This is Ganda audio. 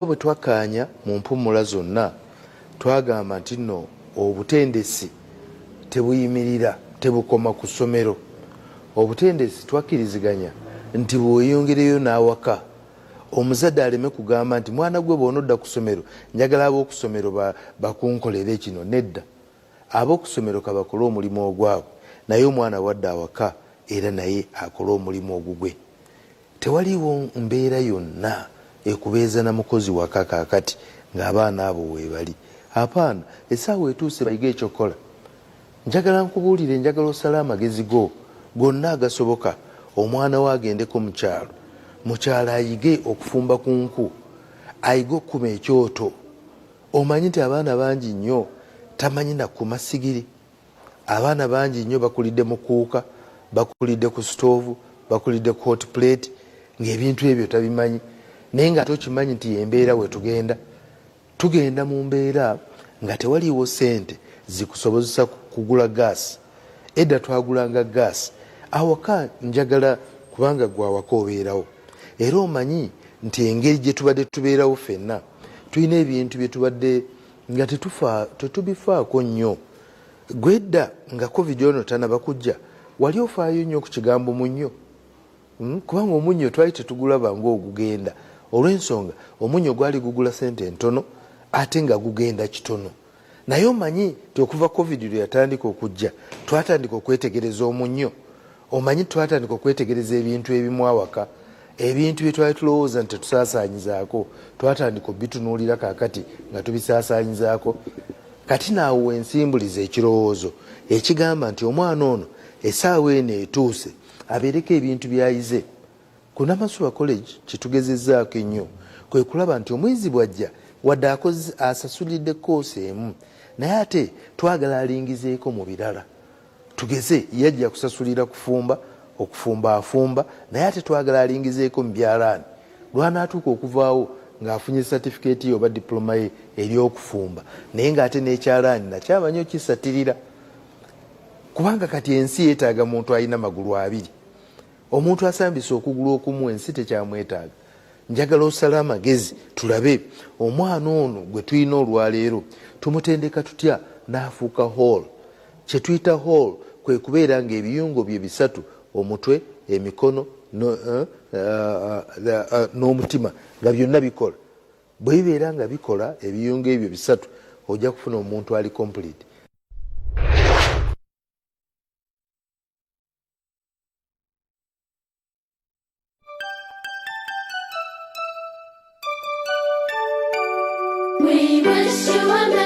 bwe twakkaanya mu mpumula zonna twagamba nti nno obutendesi tebuyimirira tebukoma ku ssomero. Obutendesi twakkiriziganya nti bweyongereyo n'awaka omuzadde aleme kugamba nti mwana gwe bw'onodda ku ssomero njagala ab'oku ssomero bakunkolere kino. Nedda, ab'oku ssomero kabakole omulimu ogwabwe, naye omwana wadde awaka era naye akole omulimu ogugwe. Tewaliwo mbeera yonna ekubeeza na mukozi waka kaakati ng'abaana abo weebali. Apaana, essaawa etuuse bayiga ekyokola. Njagala nkubuulire, njagala osale amagezi go gonna agasoboka. Omwana we agendeko mu kyalo, mukyalo ayige okufumba ku nku, ayige okukuma ekyoto. Omanyi nti abaana bangi nnyo tamanyi na ku masigiri. Abaana bangi nnyo bakulidde mu kuuka, bakulidde ku stoovu, bakulidde ku hot plate, ng'ebintu ebyo tabimanyi. Naye nga tokimanyi nti embeera we tugenda mu mbeera nga tewaliiwo ssente zikusobozesa kugula gaasi. Edda twagulanga gaasi awaka, njagala kubanga gwe awaka obeerawo. Era omanyi nti engeri gye tubadde tubeerawo ffenna tulina ebintu bye tubadde nga tetubifaako nnyo. Gwedda nga covid ono tanaba kujja wali ofaayo nnyo ku kigambo munnyo, kubanga omunnyo twali tetugulaba ng'ogugenda, olw'ensonga omunnyo gwali gugula ssente ntono ate nga gugenda kitono. Naye omanyi nti okuva covid lwe yatandika okujja twatandika okwetegereza omunnyo. Omanyi twatandika okwetegereza ebintu ebimu awaka, ebintu bye twali tulowooza nti tetusaasaanyizaako twatandika obitunuulira kaakati nga tubisaasaanyizaako. Kati naawe ensimbuliza ekirowoozo ekigamba nti omwana ono essaawa eno etuuse abeereko ebintu by'ayize. Ku Namaswa College kitugezezzaako ennyo kwe kulaba nti omwezi bw'ajja wadde asasulidde koosi emu, naye ate twagala alingizeeko mu birala. Tugeze yajja kusasulira okufumba afumba, naye ate twagala alingizeeko mu byalaani lwanaatuuka okuvaawo ng'afunye satifikeeti ye oba diploma ye ery'okufumba, naye ng'ate n'ekyalaani nakyamanyi okisattirira. Kubanga kati ensi yeetaaga muntu alina magulu abiri. Omuntu asambisa okugulu okumu ensi tekyamwetaaga. Njagala osale amagezi tulabe omwana ono gwe tulina olwaleero tumutendeka tutya n'afuuka hall. Kye tuyita hall kwe kubeera ng'ebiyungo bye bisatu: omutwe, emikono n'omutima nga byonna bikola. Bwe bibeera nga bikola ebiyungo ebyo bisatu ojja kufuna omuntu ali complete. We wish you a